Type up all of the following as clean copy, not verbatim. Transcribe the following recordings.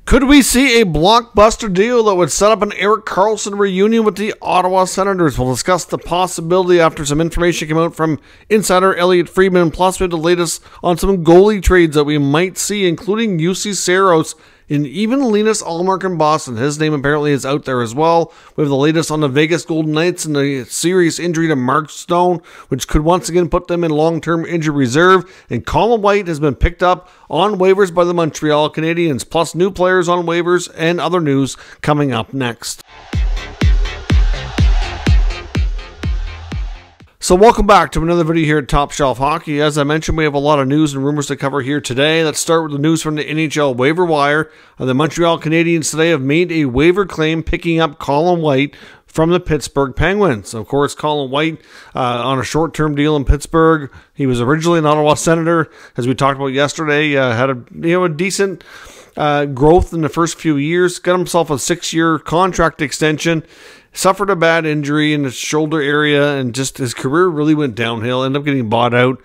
Could we see a blockbuster deal that would set up an Erik Karlsson reunion with the Ottawa Senators? We'll discuss the possibility after some information came out from insider Elliotte Friedman, plus we have the latest on some goalie trades that we might see, including UC Saros and even Linus Ullmark in Boston. His name apparently is out there as well. We have the latest on the Vegas Golden Knights and the serious injury to Mark Stone, which could once again put them in long-term injury reserve. And Colin White has been picked up on waivers by the Montreal Canadiens, plus new players on waivers and other news coming up next. So welcome back to another video here at Top Shelf Hockey. As I mentioned, we have a lot of news and rumors to cover here today. Let's start with the news from the NHL waiver wire. The Montreal Canadiens today have made a waiver claim picking up Colin White from the Pittsburgh Penguins. Of course, Colin White on a short-term deal in Pittsburgh. He was originally an Ottawa Senator, as we talked about yesterday. Had a decent growth in the first few years. Got himself a 6-year contract extension. Suffered a bad injury in his shoulder area, and just his career really went downhill. Ended up getting bought out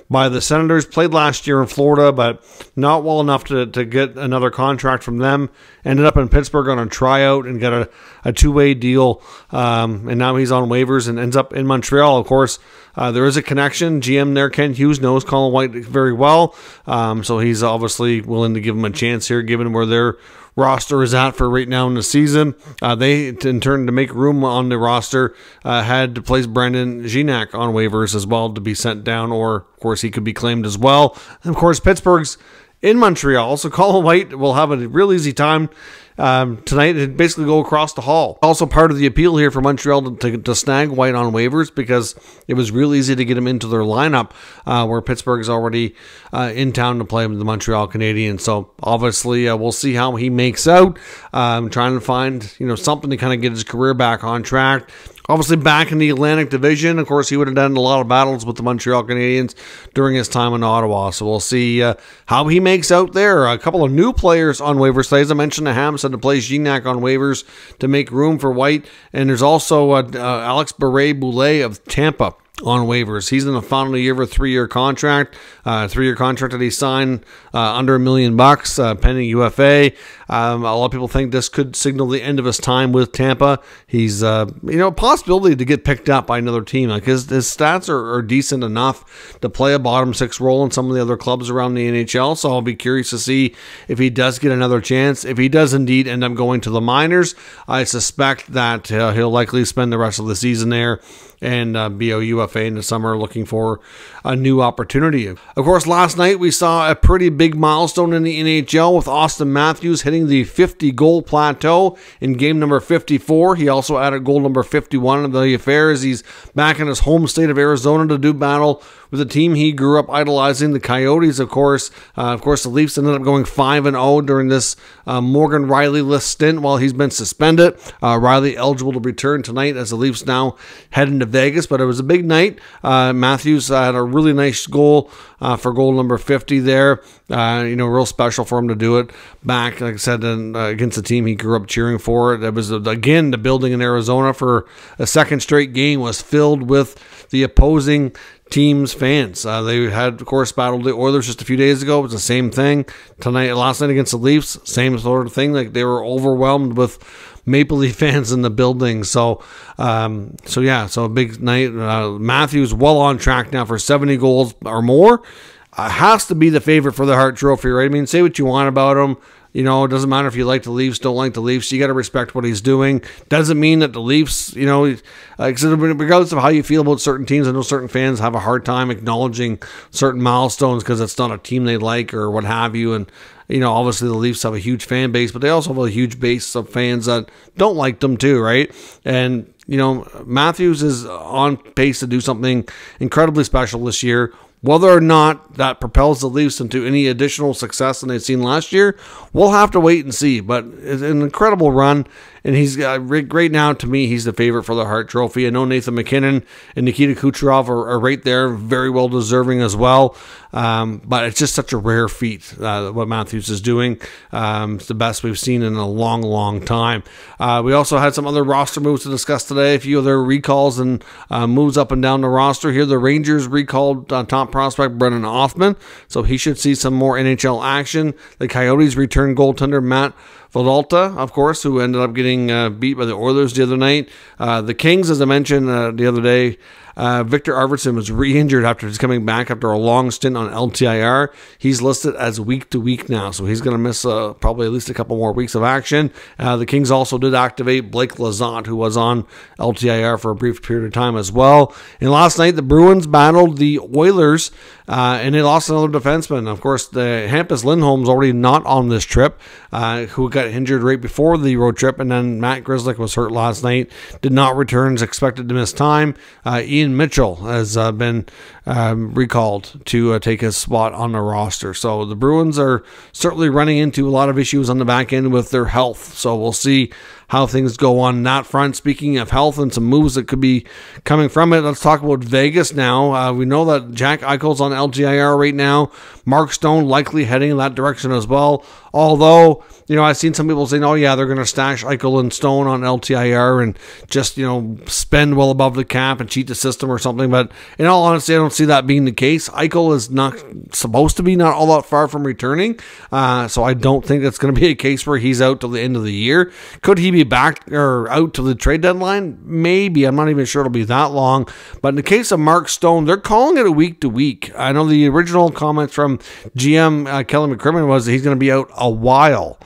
by the Senators. Played last year in Florida, but not well enough to get another contract from them. Ended up in Pittsburgh on a tryout and got a two-way deal. And now he's on waivers and ends up in Montreal. Of course, there is a connection. GM there, Ken Hughes, knows Colin White very well. So he's obviously willing to give him a chance here, given where their roster is at for right now in the season. They, in turn, to make room on the roster, had to place Brandon Gignac on waivers as well to be sent down, or, of course, he could be claimed as well. And, of course, Pittsburgh's in Montreal, so Colin White will have a real easy time tonight and basically go across the hall. Also part of the appeal here for Montreal to snag White on waivers, because it was real easy to get him into their lineup where Pittsburgh is already in town to play with the Montreal Canadiens. So obviously we'll see how he makes out. Trying to find something to kind of get his career back on track. Obviously back in the Atlantic Division. Of course, he would have done a lot of battles with the Montreal Canadiens during his time in Ottawa. So we'll see how he makes out there. A couple of new players on waivers today. As I mentioned, the Habs had to place Gignac on waivers to make room for White. And there's also Alex Beret-Boulet of Tampa on waivers. He's in the final year of a 3-year contract. 3-year contract that he signed under $1 million, pending UFA. A lot of people think this could signal the end of his time with Tampa. He's a possibility to get picked up by another team. Like his stats are decent enough to play a bottom 6 role in some of the other clubs around the NHL. So I'll be curious to see if he does get another chance. If he does indeed end up going to the minors, I suspect that he'll likely spend the rest of the season there and be a UFA in the summer, looking for a new opportunity. Of course, last night we saw a pretty big milestone in the NHL with Austin Matthews hitting the 50-goal plateau in game number 54. He also added goal number 51 of the affair as he's back in his home state of Arizona to do battle with a team he grew up idolizing, the Coyotes, of course. The Leafs ended up going 5-0 during this Morgan Riley-less stint while he's been suspended. Riley eligible to return tonight as the Leafs now head into Vegas, but it was a big night. Matthews had a really nice goal for goal number 50 there. Real special for him to do it back, like I said, against the team he grew up cheering for. It was, again, the building in Arizona for a second straight game was filled with the opposing team's fans. They had, of course, battled the Oilers just a few days ago. It was the same thing. Last night against the Leafs, same sort of thing. Like they were overwhelmed with Maple Leaf fans in the building. So a big night. Matthews well on track now for 70 goals or more. Has to be the favorite for the Hart Trophy, right? I mean, say what you want about him. It doesn't matter if you like the Leafs, don't like the Leafs. You got to respect what he's doing. Doesn't mean that the Leafs, regardless of how you feel about certain teams, I know certain fans have a hard time acknowledging certain milestones because it's not a team they like or what have you. And, obviously the Leafs have a huge fan base, but they also have a huge base of fans that don't like them too, right? And, Matthews is on pace to do something incredibly special this year. Whether or not that propels the Leafs into any additional success than they've seen last year, we'll have to wait and see. But it's an incredible run, and he's right now, to me, he's the favorite for the Hart Trophy. I know Nathan MacKinnon and Nikita Kucherov are right there, very well deserving as well. But it's just such a rare feat what Matthews is doing. It's the best we've seen in a long, long time. We also had some other roster moves to discuss today. A few other recalls and moves up and down the roster here. The Rangers recalled top prospect Brennan Othman, so he should see some more NHL action. The Coyotes returned goaltender Matt Vidalta, of course, who ended up getting beat by the Oilers the other night. The Kings, as I mentioned the other day, Victor Arvidsson was re-injured after just coming back after a long stint on LTIR. He's listed as week-to-week now, so he's going to miss probably at least a couple more weeks of action. The Kings also did activate Blake Lizotte, who was on LTIR for a brief period of time as well. And last night, the Bruins battled the Oilers, and they lost another defenseman. Of course, the Hampus Lindholm's already not on this trip, who got injured right before the road trip, and then Matt Grzelcyk was hurt last night, did not return, is expected to miss time. Ian Mitchell has been recalled to take his spot on the roster. So the Bruins are certainly running into a lot of issues on the back end with their health. So we'll see how things go on that front. Speaking of health and some moves that could be coming from it, let's talk about Vegas now. We know that Jack Eichel's on LTIR right now. Mark Stone likely heading in that direction as well. Although, I've seen some people saying, oh yeah, they're going to stash Eichel and Stone on LTIR and just, spend well above the cap and cheat the system or something. But in all honesty, I don't see that being the case. Eichel is not supposed to be not all that far from returning. So I don't think it's going to be a case where he's out till the end of the year. Could he be back or out to the trade deadline? Maybe. I'm not even sure it'll be that long. But in the case of Mark Stone, they're calling it a week to week. I know the original comments from GM Kelly McCrimmon was that he's going to be out a while.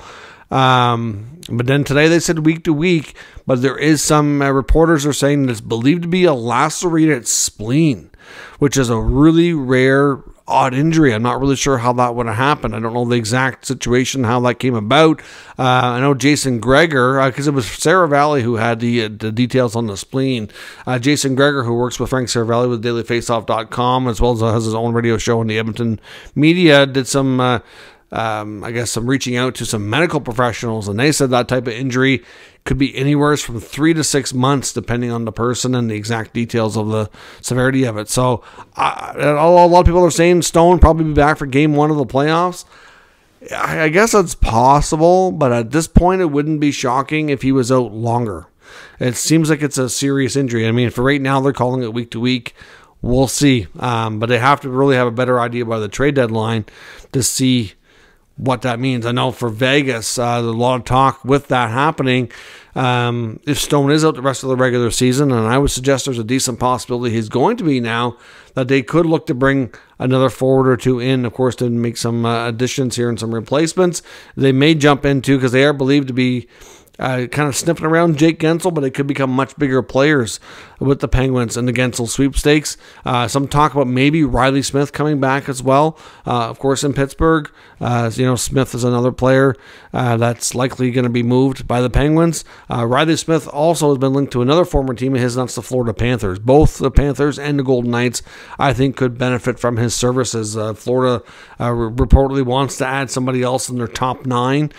But then today they said week to week, but there is some reporters are saying that it's believed to be a lacerated spleen, which is a really rare, odd injury. I'm not really sure how that would have happened. I don't know the exact situation, how that came about. I know Jason Gregor, because it was Sarah Valley who had the details on the spleen. Jason Gregor, who works with Frank Saravalli with dailyfaceoff.com, as well as has his own radio show in the Edmonton media, did some some reaching out to some medical professionals, and they said that type of injury could be anywhere from 3 to 6 months, depending on the person and the exact details of the severity of it. So a lot of people are saying Stone probably be back for game 1 of the playoffs. I guess that's possible, but at this point, it wouldn't be shocking if he was out longer. It seems like it's a serious injury. I mean, for right now, they're calling it week to week. We'll see. But they have to really have a better idea by the trade deadline to see what that means. I know for Vegas, there's a lot of talk with that happening. If Stone is out the rest of the regular season, and I would suggest there's a decent possibility he's going to be now, that they could look to bring another forward or two in, of course, to make some additions here and some replacements. They may jump into, because they are believed to be kind of sniffing around Jake Gensel, but they could become much bigger players with the Penguins and the Gensel sweepstakes. Some talk about maybe Riley Smith coming back as well. Of course, in Pittsburgh, Smith is another player that's likely going to be moved by the Penguins. Riley Smith also has been linked to another former team of his, and that's the Florida Panthers. Both the Panthers and the Golden Knights, I think, could benefit from his services. Florida reportedly wants to add somebody else in their top 9.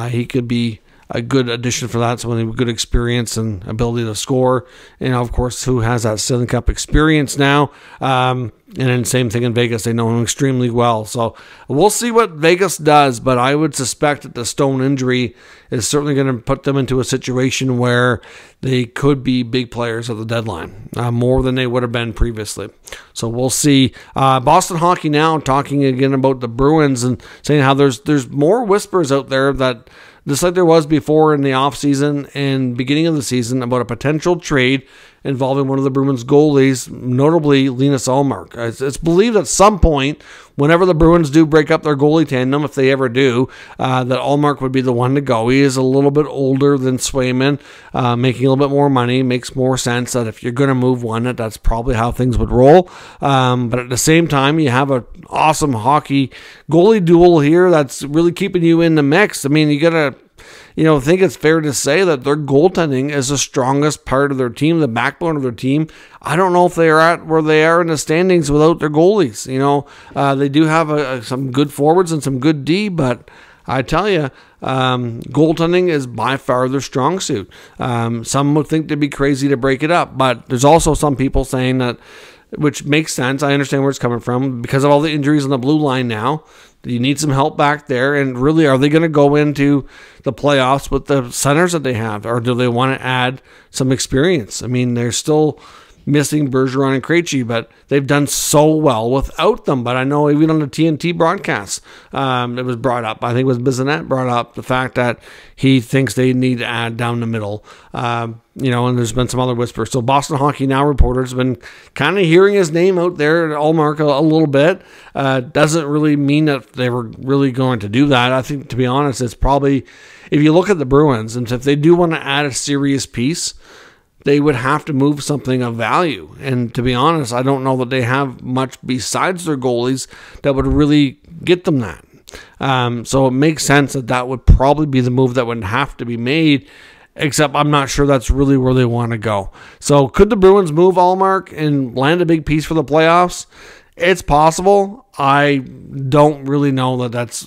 He could be a good addition for that, someone with good experience and ability to score. Of course, who has that Stanley Cup experience now. And then same thing in Vegas. They know him extremely well. So we'll see what Vegas does, but I would suspect that the Stone injury is certainly going to put them into a situation where they could be big players at the deadline, more than they would have been previously. So we'll see. Boston Hockey Now talking again about the Bruins and saying how there's more whispers out there that, just like there was before in the offseason and beginning of the season, about a potential trade involving one of the Bruins goalies, notably Linus Ullmark. It's believed at some point, whenever the Bruins do break up their goalie tandem, if they ever do, that Ullmark would be the one to go. He is a little bit older than Swayman, making a little bit more money. Makes more sense that if you're going to move one, that's probably how things would roll. But at the same time, you have an awesome hockey goalie duel here that's really keeping you in the mix. I mean, you got to think it's fair to say that their goaltending is the strongest part of their team, the backbone of their team. I don't know if they are at where they are in the standings without their goalies. They do have some good forwards and some good D, but I tell you, goaltending is by far their strong suit. Some would think they'd be crazy to break it up, but there's also some people saying that, which makes sense. I understand where it's coming from because of all the injuries on the blue line now. You need some help back there, and really, are they going to go into the playoffs with the centers that they have, or do they want to add some experience? I mean, they're still missing Bergeron and Krejci, but they've done so well without them. But I know even on the TNT broadcast, it was brought up. I think it was Bissonnette brought up the fact that he thinks they need to add down the middle. And there's been some other whispers. So Boston Hockey Now reporters have been kind of hearing his name out there at Allmark a little bit. Doesn't really mean that they were really going to do that. I think, to be honest, it's probably, if you look at the Bruins, and if they do want to add a serious piece, they would have to move something of value. And to be honest, I don't know that they have much besides their goalies that would really get them that. So it makes sense that would probably be the move that would have to be made, except I'm not sure that's really where they want to go. So could the Bruins move Allmark and land a big piece for the playoffs? It's possible. I don't really know that that's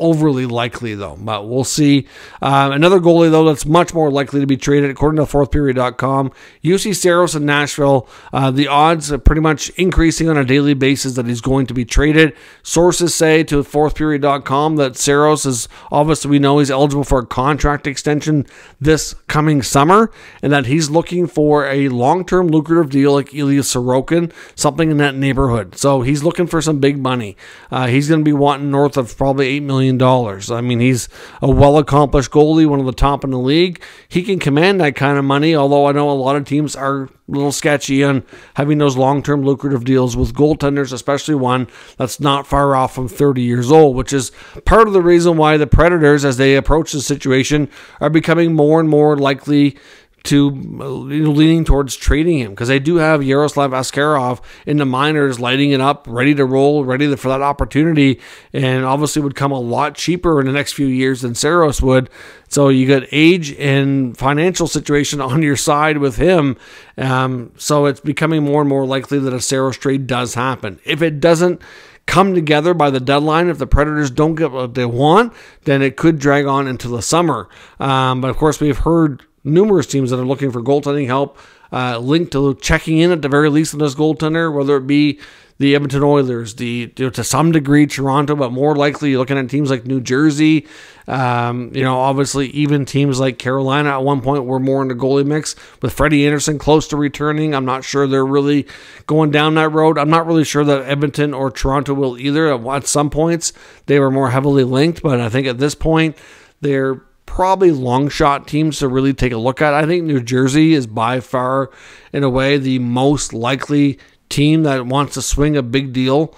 overly likely, though, but we'll see. Another goalie, though, that's much more likely to be traded, according to fourthperiod.com, UC Saros in Nashville. The odds are pretty much increasing on a daily basis that he's going to be traded. Sources say to fourthperiod.com that Saros is, obviously we know he's eligible for a contract extension this coming summer, and that he's looking for a long-term lucrative deal like Ilya Sorokin, something in that neighborhood. So he's looking for some big money. He's going to be wanting north of probably $8 million. I mean, he's a well-accomplished goalie, one of the top in the league. He can command that kind of money, although I know a lot of teams are a little sketchy on having those long-term lucrative deals with goaltenders, especially one that's not far off from 30 years old, which is part of the reason why the Predators, as they approach the situation, are becoming more and more likely to leaning towards trading him, because they do have Yaroslav Askarov in the minors lighting it up, ready to roll, ready for that opportunity, and obviously would come a lot cheaper in the next few years than Saros would. So you got age and financial situation on your side with him. So it's becoming more and more likely that a Saros trade does happen. If it doesn't come together by the deadline, if the Predators don't get what they want, then it could drag on into the summer. But of course, we've heard numerous teams that are looking for goaltending help linked to checking in at the very least on this goaltender, whether it be the Edmonton Oilers, to some degree Toronto, but more likely you're looking at teams like New Jersey. Obviously even teams like Carolina at one point were more in the goalie mix with Freddie Anderson close to returning. I'm not sure they're really going down that road. I'm not really sure that Edmonton or Toronto will either. At some points they were more heavily linked, but I think at this point they're probably long shot teams to really take a look at. I think New Jersey is by far, in a way, the most likely team that wants to swing a big deal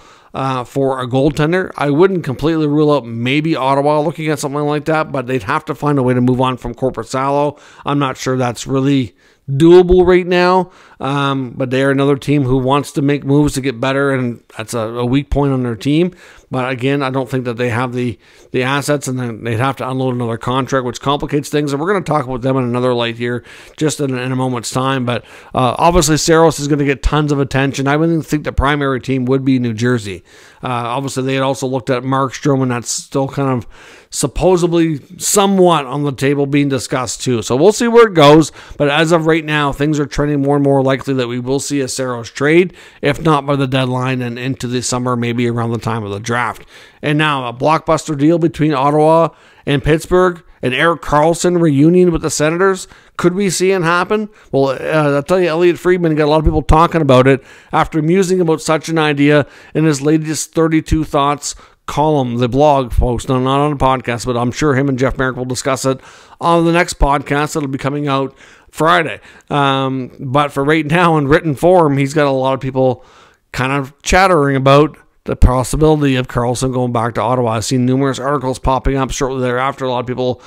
for a goaltender. I wouldn't completely rule out maybe Ottawa looking at something like that, but they'd have to find a way to move on from Korpisalo. I'm not sure that's really doable right now, but they are another team who wants to make moves to get better, and that's a weak point on their team. But again, I don't think that they have the assets, and then they'd have to unload another contract, which complicates things. And we're going to talk about them in another light here just in a moment's time. But obviously, Saros is going to get tons of attention. I wouldn't think the primary team would be New Jersey. Obviously, they had also looked at Markstrom, and that's still kind of supposedly somewhat on the table being discussed too. So we'll see where it goes. But as of right now, things are trending more and more likely that we will see a Saros trade, if not by the deadline and into the summer, maybe around the time of the draft. And now a blockbuster deal between Ottawa and Pittsburgh, an Erik Karlsson reunion with the Senators. Could we see it happen? Well, I'll tell you, Elliot Friedman got a lot of people talking about it after musing about such an idea in his latest 32 Thoughts column, the blog post, not on a podcast, but I'm sure him and Jeff Merrick will discuss it on the next podcast that'll be coming out Friday. But for right now, in written form, he's got a lot of people kind of chattering about the possibility of Karlsson going back to Ottawa. I've seen numerous articles popping up shortly thereafter, a lot of people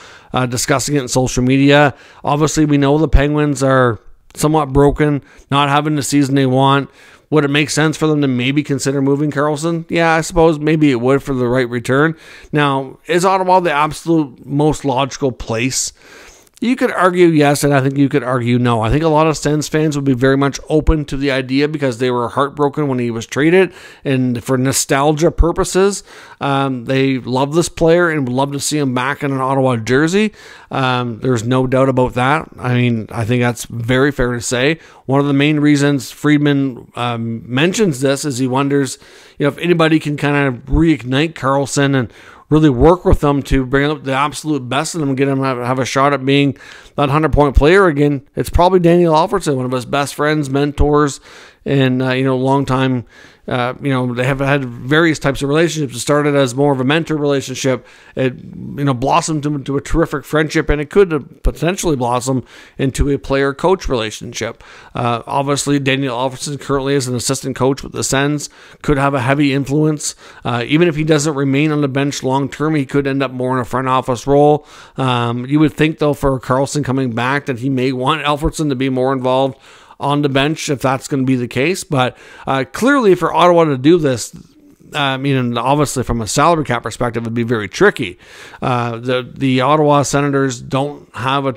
discussing it in social media. Obviously, we know the Penguins are somewhat broken, not having the season they want. Would it make sense for them to maybe consider moving Karlsson? Yeah, I suppose maybe it would for the right return. Now, is Ottawa the absolute most logical place You could argue yes, and I think you could argue no. I think a lot of Sens fans would be very much open to the idea because they were heartbroken when he was traded, and for nostalgia purposes, they love this player and would love to see him back in an Ottawa jersey. There's no doubt about that. I mean, I think that's very fair to say. One of the main reasons Friedman mentions this is he wonders, if anybody can kind of reignite Karlsson and really work with them to bring up the absolute best of them and get them to have a shot at being that 100-point player again. It's probably Daniel Alfredsson, one of his best friends, mentors, and long time. They have had various types of relationships. It started as more of a mentor relationship. It blossomed into a terrific friendship, and it could potentially blossom into a player-coach relationship. Obviously, Daniel Alfredsson currently is an assistant coach with the Sens, could have a heavy influence. Even if he doesn't remain on the bench long-term, he could end up more in a front office role. You would think, though, for Karlsson coming back, that he may want Alfredsson to be more involved on the bench if that's going to be the case. But clearly for Ottawa to do this, obviously from a salary cap perspective, it would be very tricky. The Ottawa Senators don't have a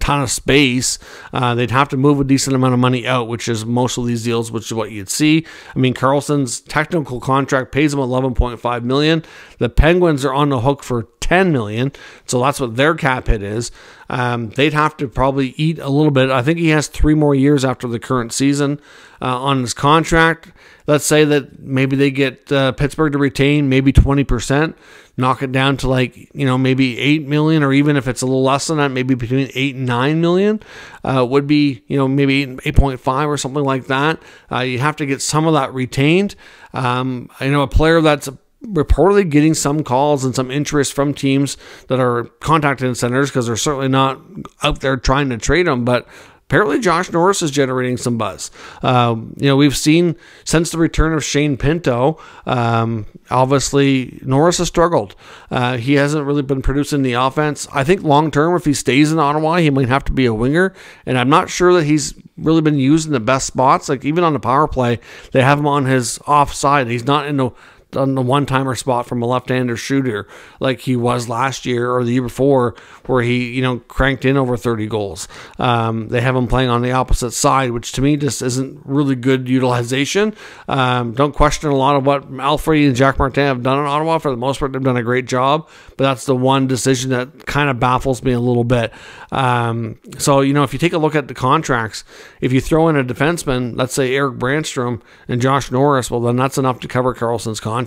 ton of space. They'd have to move a decent amount of money out, which is most of these deals, which is what you'd see. I mean, Karlsson's technical contract pays him $11.5 million. The Penguins are on the hook for $10 million, so that's what their cap hit is. They'd have to probably eat a little bit. I think he has 3 more years after the current season on his contract. Let's say that maybe they get Pittsburgh to retain maybe 20%, knock it down to maybe $8 million, or even if it's a little less than that, maybe between $8 and $9 million would be, maybe 8.5 or something like that. You have to get some of that retained. A player that's reportedly getting some calls and some interest from teams that are contacting the Senators, because they're certainly not out there trying to trade them, but apparently Josh Norris is generating some buzz. We've seen since the return of Shane Pinto, obviously Norris has struggled. He hasn't really been producing the offense. I think long-term, if he stays in Ottawa, he might have to be a winger, and I'm not sure that he's really been used in the best spots. Like even on the power play, they have him on his offside. He's not in on the one-timer spot from a left-hander shooter like he was last year or the year before, where he, cranked in over 30 goals. They have him playing on the opposite side, which to me just isn't really good utilization. Don't question a lot of what Alfred and Jacques Martin have done in Ottawa. For the most part, they've done a great job, but that's the one decision that kind of baffles me a little bit. So, if you take a look at the contracts, if you throw in a defenseman, let's say Eric Brandstrom and Josh Norris, well, then that's enough to cover Karlsson's contract.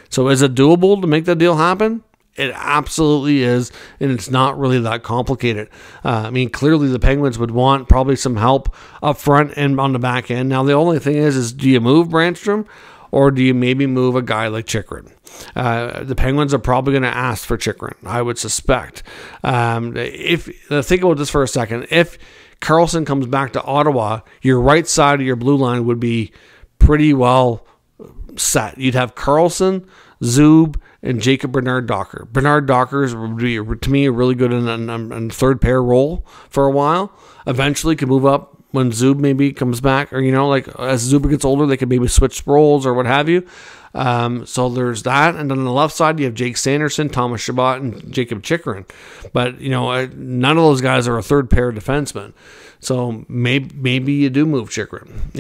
So is it doable to make that deal happen? It absolutely is, and it's not really that complicated. Clearly the Penguins would want probably some help up front and on the back end. Now, the only thing is do you move Brandstrom, or do you maybe move a guy like Chychrun? The Penguins are probably going to ask for Chychrun, I would suspect. Think about this for a second. If Karlsson comes back to Ottawa, your right side of your blue line would be pretty well set. You'd have Karlsson, Zub, and Jacob Bernard-Docker. Bernard-Docker would be, to me, a really good in third pair role for a while. Eventually could move up when Zub maybe comes back, or, as Zub gets older, they could maybe switch roles or what have you. So there's that. And then on the left side, you have Jake Sanderson, Thomas Chabot, and Jacob Chychrun. But, none of those guys are a third pair defenseman. So maybe you do move Chychrun.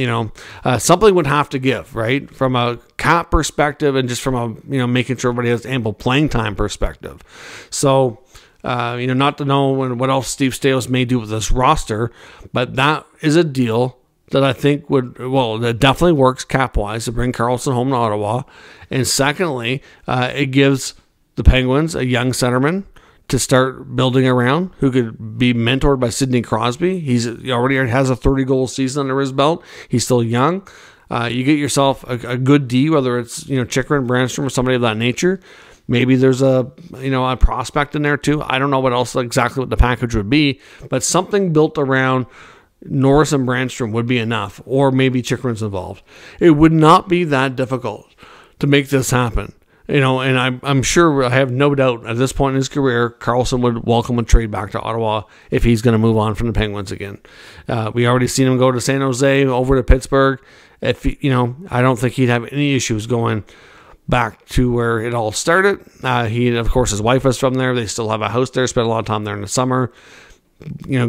Something would have to give, right? From a cap perspective and just from a, making sure everybody has ample playing time perspective. So, not to know what else Steve Staios may do with this roster, but that is a deal that I think that definitely works cap-wise to bring Karlsson home to Ottawa. And secondly, it gives the Penguins a young centerman to start building around, who could be mentored by Sidney Crosby. He already has a 30-goal season under his belt. He's still young. You get yourself a good D, whether it's Chychrun, Brandstrom, or somebody of that nature. Maybe there's a prospect in there too. I don't know what else exactly what the package would be, but something built around Norris and Brandstrom would be enough, or maybe Chychrun's involved. It would not be that difficult to make this happen. And I'm sure, I have no doubt at this point in his career, Karlsson would welcome a trade back to Ottawa if he's going to move on from the Penguins again. We already seen him go to San Jose, over to Pittsburgh. I don't think he'd have any issues going back to where it all started. Of course, his wife is from there. They still have a house there, spend a lot of time there in the summer.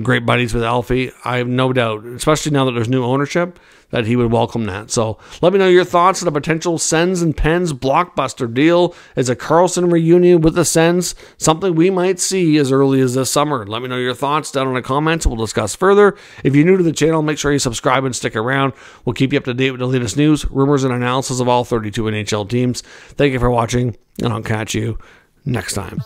great buddies with Alfie. I have no doubt, especially now that there's new ownership, that he would welcome that. So let me know your thoughts on a potential Sens and Pens blockbuster deal. Is a Karlsson reunion with the Sens something we might see as early as this summer? Let me know your thoughts down in the comments. We'll discuss further. If you're new to the channel, make sure you subscribe and stick around. We'll keep you up to date with the latest news, rumors, and analysis of all 32 NHL teams. Thank you for watching, and I'll catch you next time.